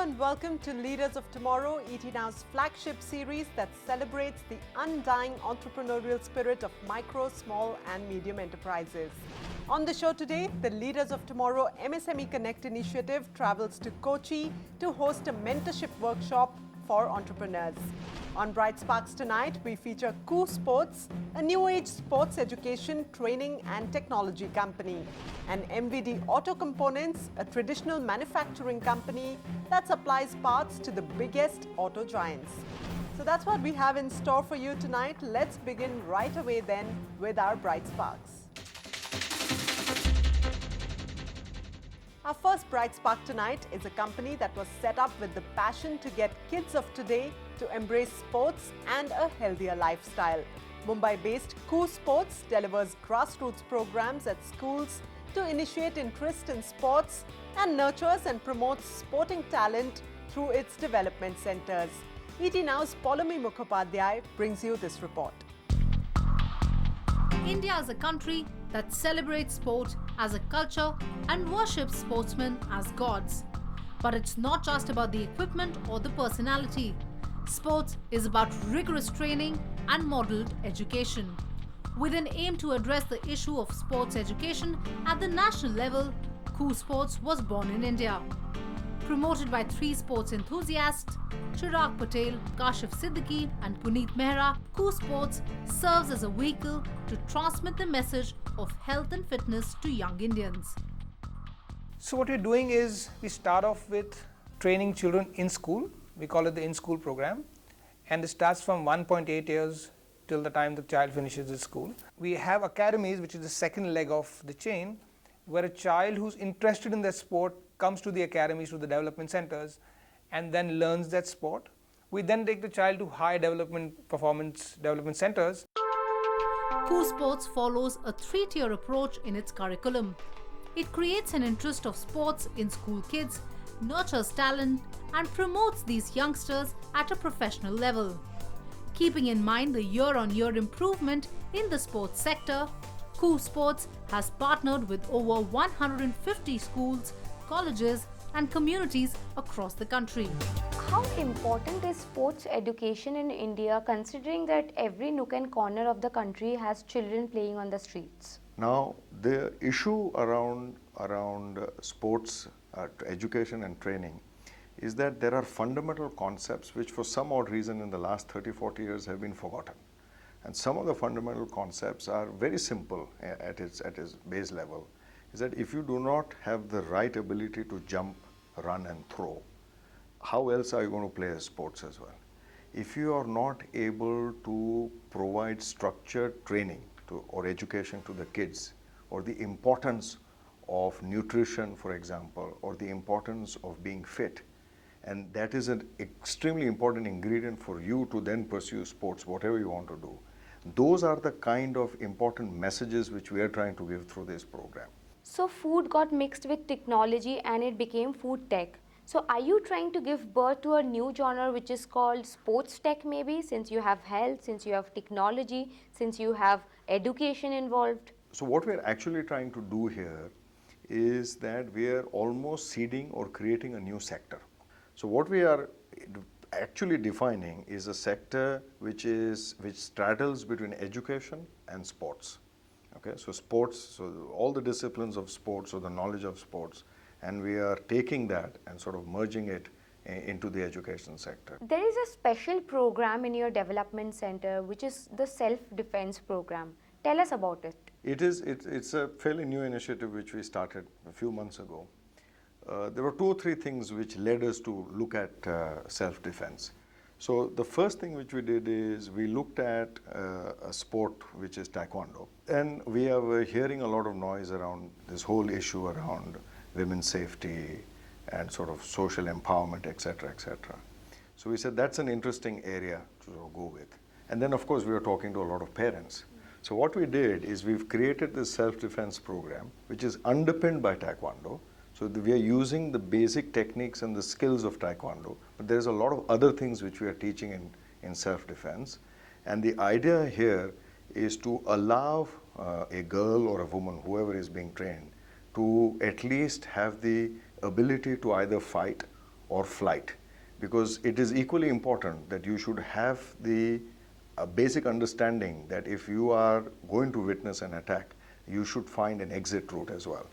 and welcome to Leaders of Tomorrow, ET Now's flagship series that celebrates the undying entrepreneurial spirit of micro, small and medium enterprises. On the show today, the Leaders of Tomorrow MSME Connect initiative travels to Kochi to host a mentorship workshop for entrepreneurs. On Bright Sparks tonight, we feature Koo Sports, a new age sports education, training and technology company, and MVD Auto Components, a traditional manufacturing company that supplies parts to the biggest auto giants. So that's what we have in store for you tonight. Let's begin right away then with our Bright Sparks. Our first Bright Spark tonight is a company that was set up with the passion to get kids of today to embrace sports and a healthier lifestyle. Mumbai-based Koo Sports delivers grassroots programs at schools to initiate interest in sports and nurtures and promotes sporting talent through its development centers. ET Now's Polami Mukhopadhyay brings you this report. India is a country that celebrates sport as a culture and worships sportsmen as gods. But it's not just about the equipment or the personality. Sports is about rigorous training and modeled education. With an aim to address the issue of sports education at the national level, Koo Sports was born in India. Promoted by three sports enthusiasts, Chirag Patel, Kashif Siddiqui and Puneet Mehra, Koo Sports serves as a vehicle to transmit the message of health and fitness to young Indians. So what we're doing is we start off with training children in school. We call it the in-school program, and it starts from 1.8 years till the time the child finishes his school. We have academies, which is the second leg of the chain, where a child who's interested in that sport comes to the academies, to the development centers, and then learns that sport. We then take the child to high development performance development centers. Koo Sports follows a three-tier approach in its curriculum. It creates an interest of sports in school kids, nurtures talent, and promotes these youngsters at a professional level. Keeping in mind the year-on-year improvement in the sports sector, Koo Sports has partnered with over 150 schools, colleges and communities across the country. How important is sports education in India, considering that every nook and corner of the country has children playing on the streets? Now, the issue around sports education and training is that there are fundamental concepts which for some odd reason in the last 30-40 years have been forgotten. And some of the fundamental concepts are very simple at its base level, is that if you do not have the right ability to jump, run and throw, how else are you going to play sports as well? If you are not able to provide structured training or education to the kids, or the importance of nutrition, for example, or the importance of being fit, and that is an extremely important ingredient for you to then pursue sports, whatever you want to do. Those are the kind of important messages which we are trying to give through this program. So food got mixed with technology and it became food tech. So are you trying to give birth to a new genre which is called sports tech maybe, since you have health, since you have technology, since you have education involved? So what we are actually trying to do here is that we are almost seeding or creating a new sector. So what we are actually defining is a sector which straddles between education and sports. Okay, so sports, so all the disciplines of sports or the knowledge of sports, and we are taking that and sort of merging it into the education sector. There is a special program in your development center which is the self-defense program. Tell us about it. It's a fairly new initiative which we started a few months ago. There were 2 or 3 things which led us to look at self-defense. So the first thing which we did is we looked at a sport which is Taekwondo. And we are hearing a lot of noise around this whole issue around women's safety and sort of social empowerment, etc., etc. So we said that's an interesting area to go with. And then of course we were talking to a lot of parents. So what we did is we've created this self-defense program which is underpinned by Taekwondo. So we are using the basic techniques and the skills of Taekwondo, but there's a lot of other things which we are teaching in self-defense. And the idea here is to allow a girl or a woman, whoever is being trained, to at least have the ability to either fight or flight, because it is equally important that you should have the basic understanding that if you are going to witness an attack, you should find an exit route as well.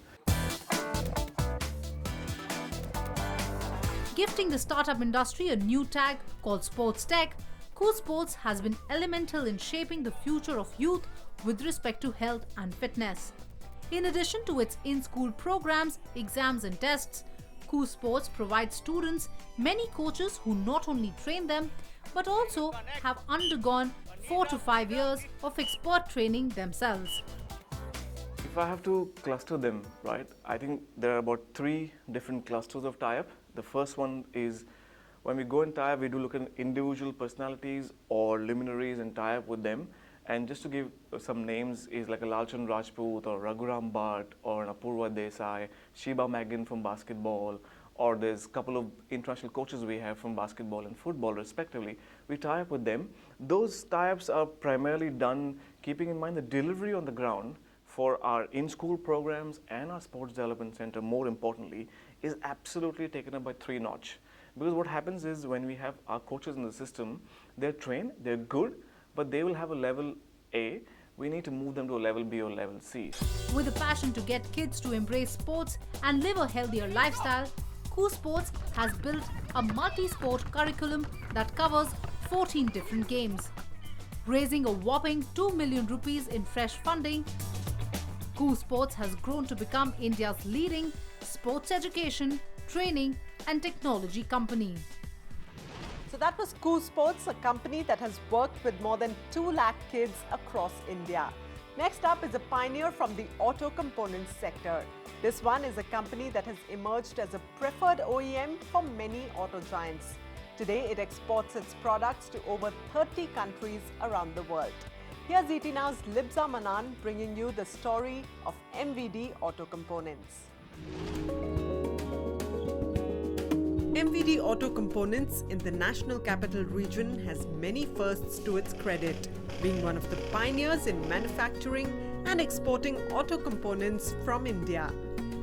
Gifting the startup industry a new tag called Sports Tech, Cool Sports has been elemental in shaping the future of youth with respect to health and fitness. In addition to its in-school programs, exams and tests, Cool Sports provides students many coaches who not only train them but also have undergone 4 to 5 years of expert training themselves. If I have to cluster them, right, I think there are about 3 different clusters of tie-up. The first one is when we go in tie-up, we do look at individual personalities or luminaries and tie-up with them. And just to give some names, is like a Lalchand Rajput or Raghuram Bhatt or an Apurva Desai, Sheba Magan from basketball, or there's a couple of international coaches we have from basketball and football respectively. We tie up with them. Those tie-ups are primarily done keeping in mind the delivery on the ground for our in-school programs and our sports development center, more importantly, is absolutely taken up by 3 notch. Because what happens is when we have our coaches in the system, they're trained, they're good, but they will have a level A. We need to move them to a level B or level C. With a passion to get kids to embrace sports and live a healthier lifestyle, Cool Sports has built a multi-sport curriculum that covers 14 different games. Raising a whopping 2 million rupees in fresh funding, Cool Sports has grown to become India's leading sports education, training and technology company. So that was Cool Sports, a company that has worked with more than 2 lakh kids across India. Next up is a pioneer from the auto components sector. This one is a company that has emerged as a preferred OEM for many auto giants. Today, it exports its products to over 30 countries around the world. Here's ET Now's Libza Manan bringing you the story of MVD Auto Components. MVD Auto Components in the National Capital Region has many firsts to its credit, being one of the pioneers in manufacturing and exporting auto components from India.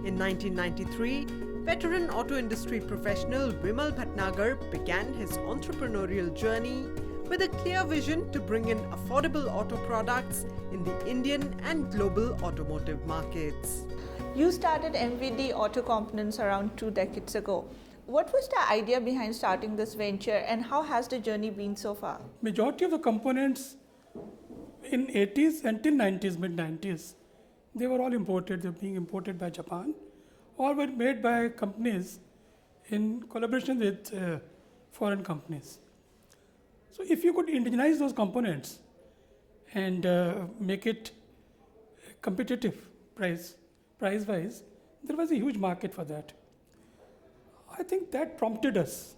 In 1993, veteran auto industry professional Vimal Bhatnagar began his entrepreneurial journey with a clear vision to bring in affordable auto products in the Indian and global automotive markets. You started MVD Auto Components around 2 decades ago. What was the idea behind starting this venture and how has the journey been so far? Majority of the components in 80s until 90s, mid-90s, they were all imported. They were being imported by Japan or were made by companies in collaboration with foreign companies. So if you could indigenize those components and make it competitive price-wise, there was a huge market for that. I think that prompted us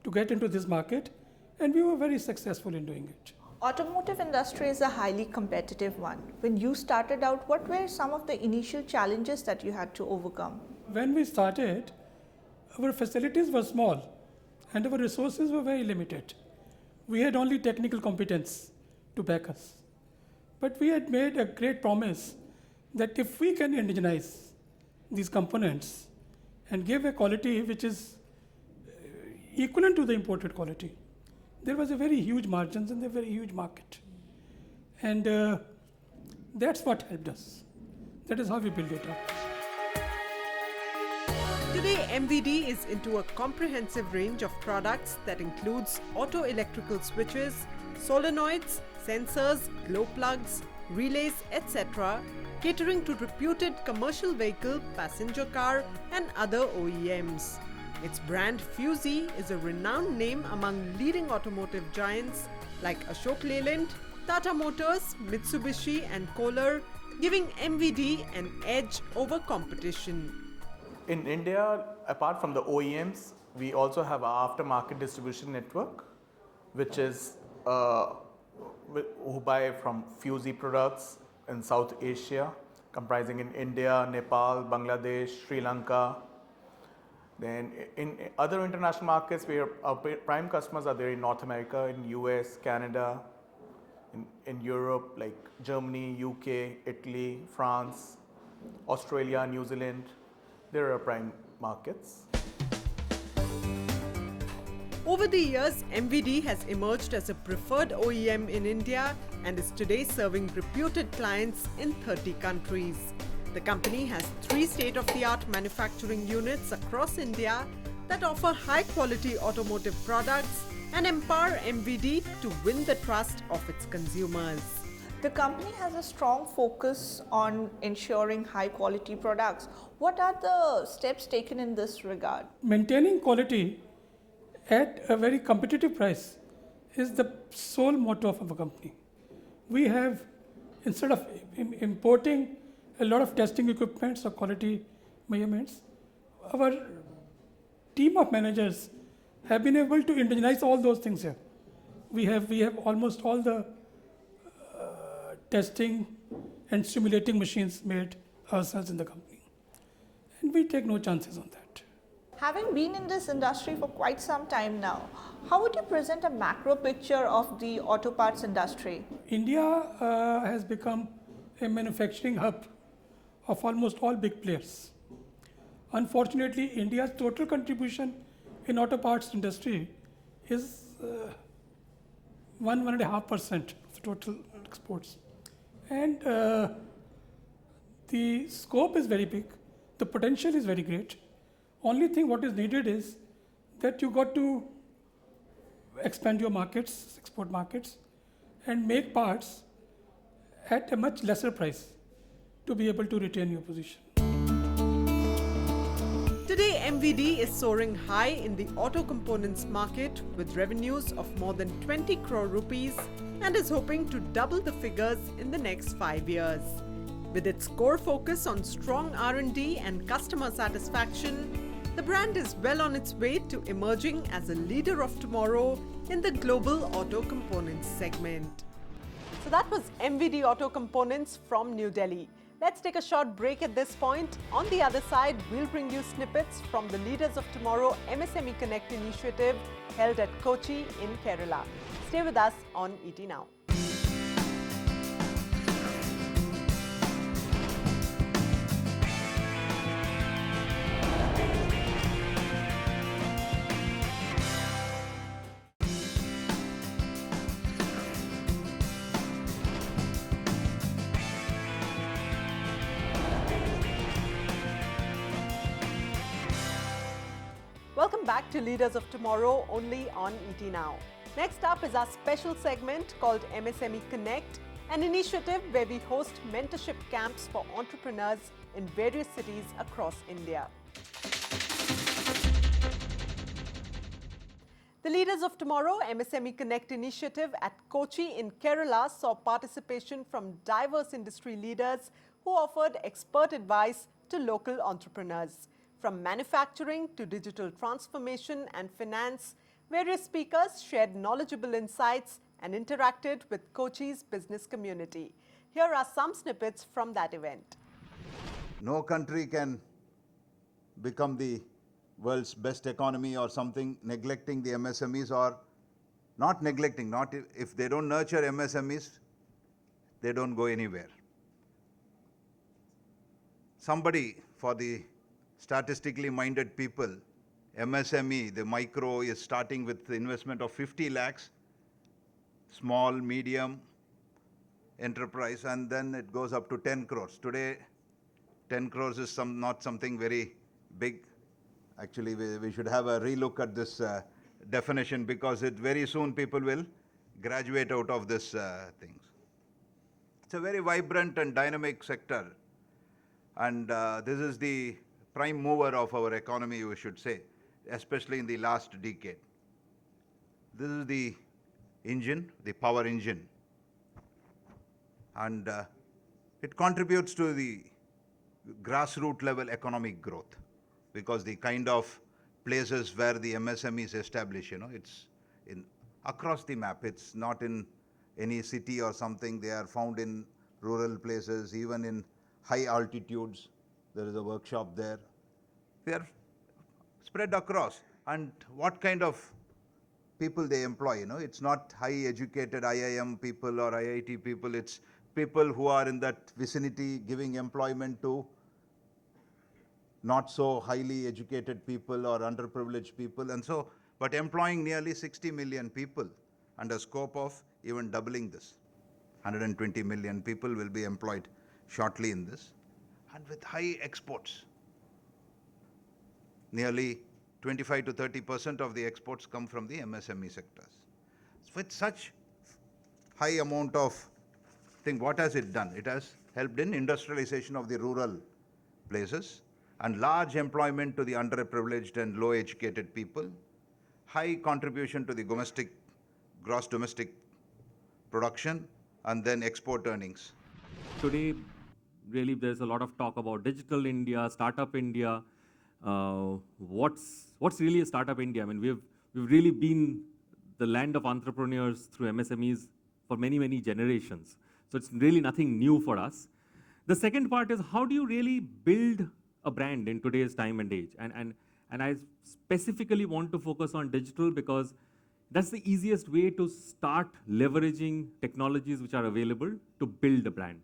to get into this market, and we were very successful in doing it. Automotive industry is a highly competitive one. When you started out, what were some of the initial challenges that you had to overcome? When we started, our facilities were small and our resources were very limited. We had only technical competence to back us. But we had made a great promise that if we can indigenize these components and give a quality which is equivalent to the imported quality, there was a very huge margins and a very huge market. And that's what helped us. That is how we built it up. Today, MVD is into a comprehensive range of products that includes auto electrical switches, solenoids, sensors, glow plugs, relays, etc., catering to reputed commercial vehicle, passenger car, and other OEMs. Its brand Fuzi is a renowned name among leading automotive giants like Ashok Leyland, Tata Motors, Mitsubishi, and Kohler, giving MVD an edge over competition. In India, apart from the OEMs, we also have our aftermarket distribution network, which is who buy from Fuzi products in South Asia, comprising in India, Nepal, Bangladesh, Sri Lanka. Then in other international markets, where our prime customers are there in North America, in US, Canada, in Europe, like Germany, UK, Italy, France, Australia, New Zealand. There are prime markets. Over the years, MVD has emerged as a preferred OEM in India and is today serving reputed clients in 30 countries. The company has 3 state-of-the-art manufacturing units across India that offer high-quality automotive products and empower MVD to win the trust of its consumers. The company has a strong focus on ensuring high quality products. What are the steps taken in this regard? Maintaining quality at a very competitive price is the sole motto of our company. We have, instead of importing a lot of testing equipments or quality measurements, our team of managers have been able to indigenize all those things here. We have almost all the testing and simulating machines made ourselves in the company. And we take no chances on that. Having been in this industry for quite some time now, how would you present a macro picture of the auto parts industry? India has become a manufacturing hub of almost all big players. Unfortunately, India's total contribution in auto parts industry is 1.5% of the total exports. And the scope is very big, the potential is very great. Only thing what is needed is that you got to expand your markets, export markets, and make parts at a much lesser price to be able to retain your position. Today, MVD is soaring high in the auto components market with revenues of more than 20 crore rupees and is hoping to double the figures in the next 5 years. With its core focus on strong R&D and customer satisfaction, the brand is well on its way to emerging as a leader of tomorrow in the global auto components segment. So that was MVD Auto Components from New Delhi. Let's take a short break at this point. On the other side, we'll bring you snippets from the Leaders of Tomorrow MSME Connect initiative held at Kochi in Kerala. Stay with us on ET Now. Welcome back to Leaders of Tomorrow, only on ET Now. Next up is our special segment called MSME Connect, an initiative where we host mentorship camps for entrepreneurs in various cities across India. The Leaders of Tomorrow MSME Connect initiative at Kochi in Kerala saw participation from diverse industry leaders who offered expert advice to local entrepreneurs. From manufacturing to digital transformation and finance, various speakers shared knowledgeable insights and interacted with Kochi's business community. Here are some snippets from that event. No country can become the world's best economy or something neglecting the MSMEs, or not neglecting, not if they don't nurture MSMEs, they don't go anywhere. Somebody, for the statistically minded people, MSME, the micro, is starting with the investment of 50 lakhs, small, medium enterprise, and then it goes up to 10 crores. Today, 10 crores is not something very big. Actually, we should have a relook at this definition, because very soon people will graduate out of this things. It's a very vibrant and dynamic sector, and this is the prime mover of our economy, we should say, especially in the last decade. This is the engine, the power engine, and it contributes to the grassroots level economic growth, because the kind of places where the MSME is established, it's across the map. It's not in any city or something. They are found in rural places, even in high altitudes. There is a workshop there. They are spread across. And what kind of people they employ, it's not high educated IIM people or IIT people. It's people who are in that vicinity giving employment to not so highly educated people or underprivileged people. And so but employing nearly 60 million people under scope of even doubling this. 120 million people will be employed shortly in this, and with high exports. Nearly 25 to 30% of the exports come from the MSME sectors. With such high amount of thing, what has it done? It has helped in industrialization of the rural places and large employment to the underprivileged and low educated people, high contribution to the gross domestic production, and then export earnings. Today, really, there's a lot of talk about digital India, startup India. What's really a startup India? I mean, we've really been the land of entrepreneurs through MSMEs for many, many generations. So it's really nothing new for us. The second part is, how do you really build a brand in today's time and age? And I specifically want to focus on digital because that's the easiest way to start leveraging technologies which are available to build a brand.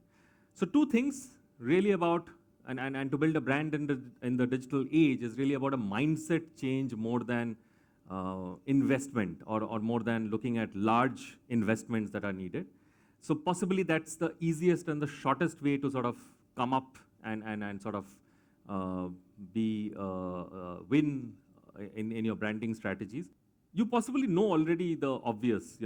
So two things really about, and to build a brand in the digital age is really about a mindset change more than investment or more than looking at large investments that are needed. So possibly that's the easiest and the shortest way to sort of come up and sort of win in your branding strategies. You possibly know already the obvious,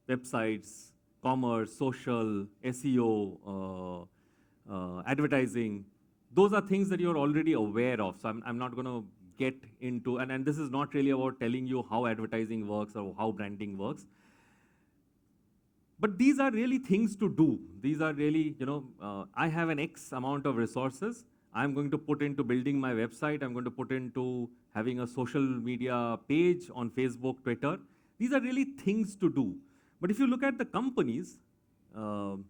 websites, commerce, social, SEO, advertising. Those are things that you're already aware of. So I'm not going to get into, and this is not really about telling you how advertising works or how branding works. But these are really things to do. These are really, I have an X amount of resources. I'm going to put into building my website. I'm going to put into having a social media page on Facebook, Twitter. These are really things to do. But if you look at the companies, and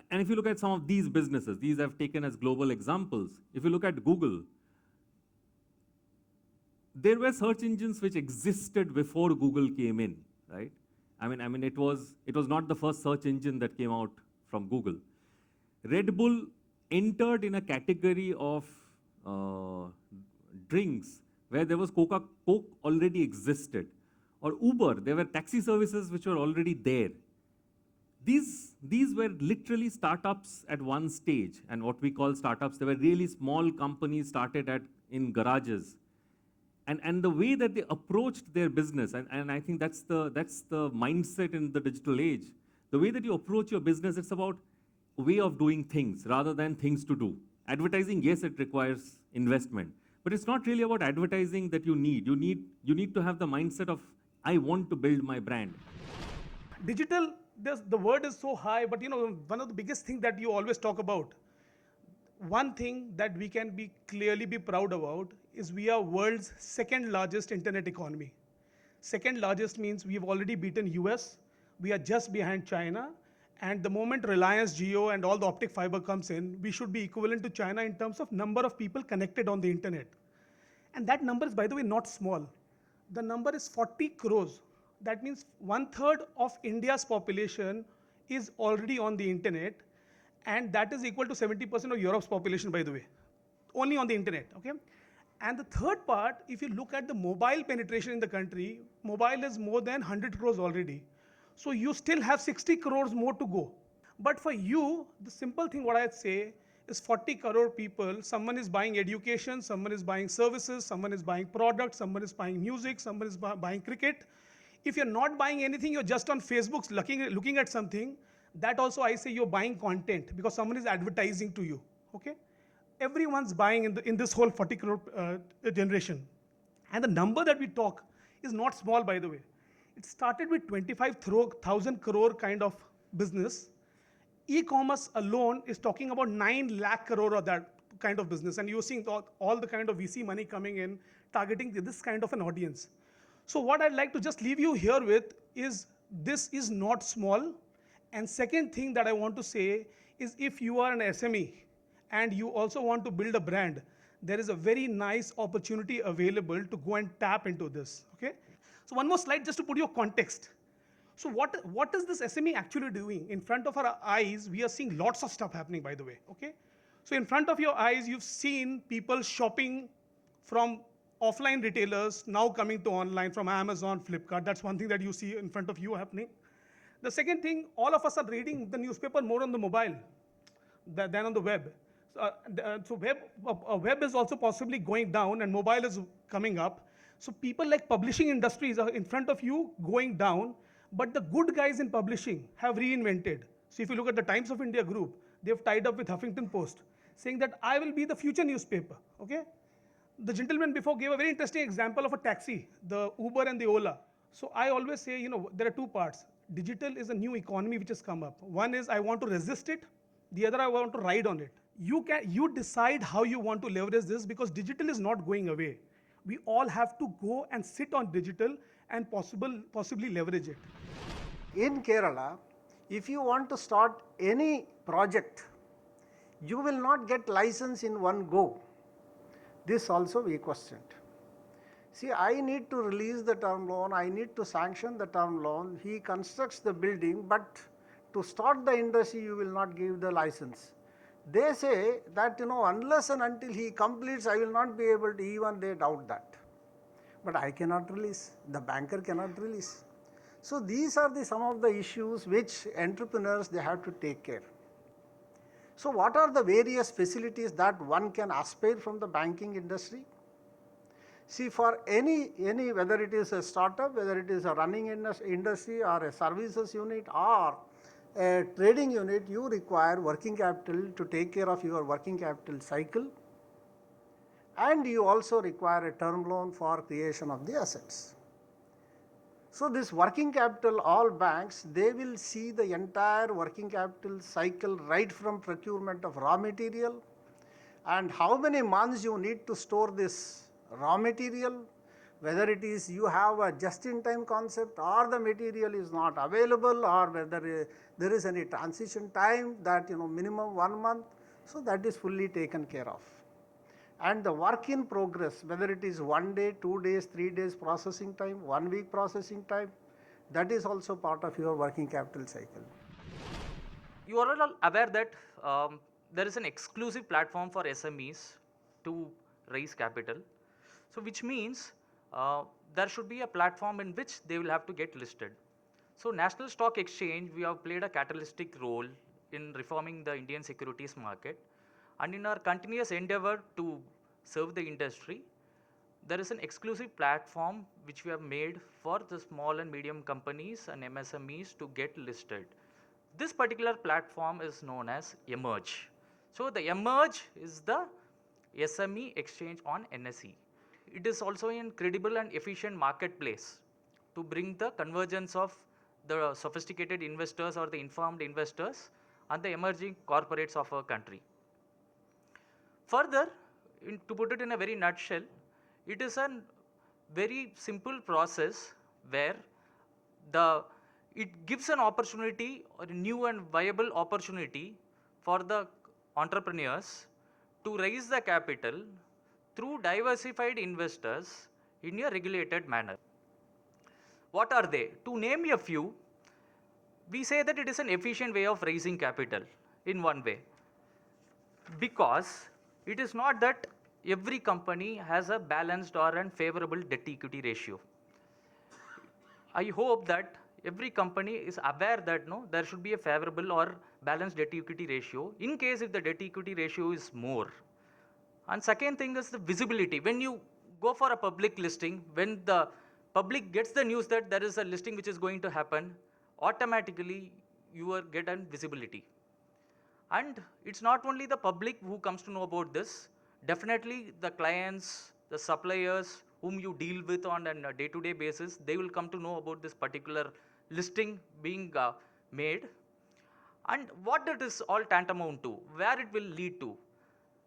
if you look at some of these businesses, these I've taken as global examples. If you look at Google, there were search engines which existed before Google came in, right? I mean, it was not the first search engine that came out from Google. Red Bull entered in a category of drinks where there was Coke already existed. Or Uber, there were taxi services which were already there. These were literally startups at one stage, and what we call startups, they were really small companies started in garages. And the way that they approached their business, and I think that's the mindset in the digital age. The way that you approach your business, it's about a way of doing things rather than things to do. Advertising, yes, it requires investment, but it's not really about advertising that you need. You need to have the mindset of, I want to build my brand. Digital, the word is so high, but one of the biggest things that you always talk about, one thing that we can clearly be proud about is we are world's second largest internet economy. Second largest means we've already beaten US, we are just behind China, and the moment Reliance Jio and all the optic fiber comes in, we should be equivalent to China in terms of number of people connected on the internet. And that number is, by the way, not small. The number is 40 crores. That means 1/3 of India's population is already on the internet, and that is equal to 70% of Europe's population, by the way, only on the internet, okay? And the third part, if you look at the mobile penetration in the country, mobile is more than 100 crores already. So you still have 60 crores more to go. But for you, the simple thing what I'd say is 40 crore people, someone is buying education, someone is buying services, someone is buying products, someone is buying music, someone is buying cricket. If you're not buying anything, you're just on Facebook looking at something, that also I say you're buying content because someone is advertising to you, okay? Everyone's buying in this whole 40 crore generation. And the number that we talk is not small, by the way. It started with 25,000 crore kind of business. E-commerce alone is talking about 9 lakh crore of that kind of business. And you're seeing all the kind of VC money coming in, targeting this kind of an audience. So what I'd like to just leave you here with is this is not small. And second thing that I want to say is if you are an SME and you also want to build a brand, there is a very nice opportunity available to go and tap into this, okay? So one more slide just to put your context. So what is this SME actually doing? In front of our eyes, we are seeing lots of stuff happening, by the way, okay? So in front of your eyes, you've seen people shopping from offline retailers now coming to online from Amazon, Flipkart. That's one thing that you see in front of you happening. The second thing, all of us are reading the newspaper more on the mobile than on the web. So web is also possibly going down and mobile is coming up. So people like publishing industries are in front of you going down, but the good guys in publishing have reinvented. So if you look at the Times of India group, they've tied up with Huffington Post, saying that I will be the future newspaper, okay? The gentleman before gave a very interesting example of a taxi, the Uber and the Ola. So I always say, there are two parts. Digital is a new economy which has come up. One is I want to resist it. The other I want to ride on it. You decide how you want to leverage this, because digital is not going away. We all have to go and sit on digital and possibly leverage it. In Kerala, if you want to start any project, you will not get license in one go. This also we questioned. See, I need to release the term loan, I need to sanction the term loan, he constructs the building, but to start the industry you will not give the license. They say that unless and until he completes, I will not be able to, even they doubt that. But I cannot release, the banker cannot release. So these are some of the issues which entrepreneurs, they have to take care. So what are the various facilities that one can aspire from the banking industry? See, for any whether it is a startup, whether it is a running industry or a services unit or a trading unit, you require working capital to take care of your working capital cycle, and you also require a term loan for creation of the assets. So this working capital, all banks, they will see the entire working capital cycle right from procurement of raw material and how many months you need to store this raw material, whether it is you have a just-in-time concept or the material is not available, or whether there is any transition time that minimum 1 month. So that is fully taken care of. And the work in progress, whether it is 1 day, 2 days, 3 days processing time, 1 week processing time, that is also part of your working capital cycle. You are all aware that there is an exclusive platform for SMEs to raise capital. So which means there should be a platform in which they will have to get listed. So National Stock Exchange, we have played a catalytic role in reforming the Indian securities market. And in our continuous endeavor to serve the industry, there is an exclusive platform which we have made for the small and medium companies and MSMEs to get listed. This particular platform is known as Emerge. So the Emerge is the SME exchange on NSE. It is also a credible and efficient marketplace to bring the convergence of the sophisticated investors or the informed investors and the emerging corporates of our country. Further, to put it in a very nutshell, it is a very simple process where it gives an opportunity or a new and viable opportunity for the entrepreneurs to raise the capital through diversified investors in a regulated manner. What are they? To name a few, we say that it is an efficient way of raising capital in one way, because it is not that every company has a balanced or a favorable debt equity ratio. I hope that every company is aware that there should be a favorable or balanced debt equity ratio in case if the debt equity ratio is more. And second thing is the visibility. When you go for a public listing, when the public gets the news that there is a listing which is going to happen, automatically you will get a visibility. And it's not only the public who comes to know about this, definitely the clients, the suppliers whom you deal with on a day-to-day basis, they will come to know about this particular listing being made. And what it is all tantamount to, where it will lead to.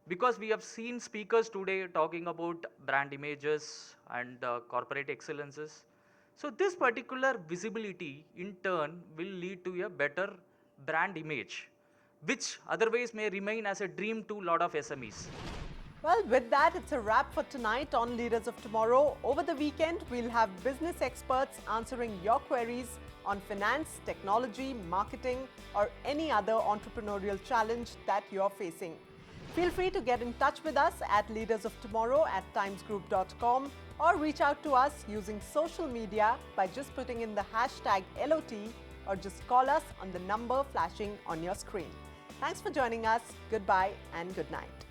Because we have seen speakers today talking about brand images and corporate excellences. So this particular visibility in turn will lead to a better brand image, which otherwise may remain as a dream to a lot of SMEs. Well, with that, it's a wrap for tonight on Leaders of Tomorrow. Over the weekend, we'll have business experts answering your queries on finance, technology, marketing, or any other entrepreneurial challenge that you're facing. Feel free to get in touch with us at leadersoftomorrow@timesgroup.com or reach out to us using social media by just putting in the hashtag LOT or just call us on the number flashing on your screen. Thanks for joining us. Goodbye and good night.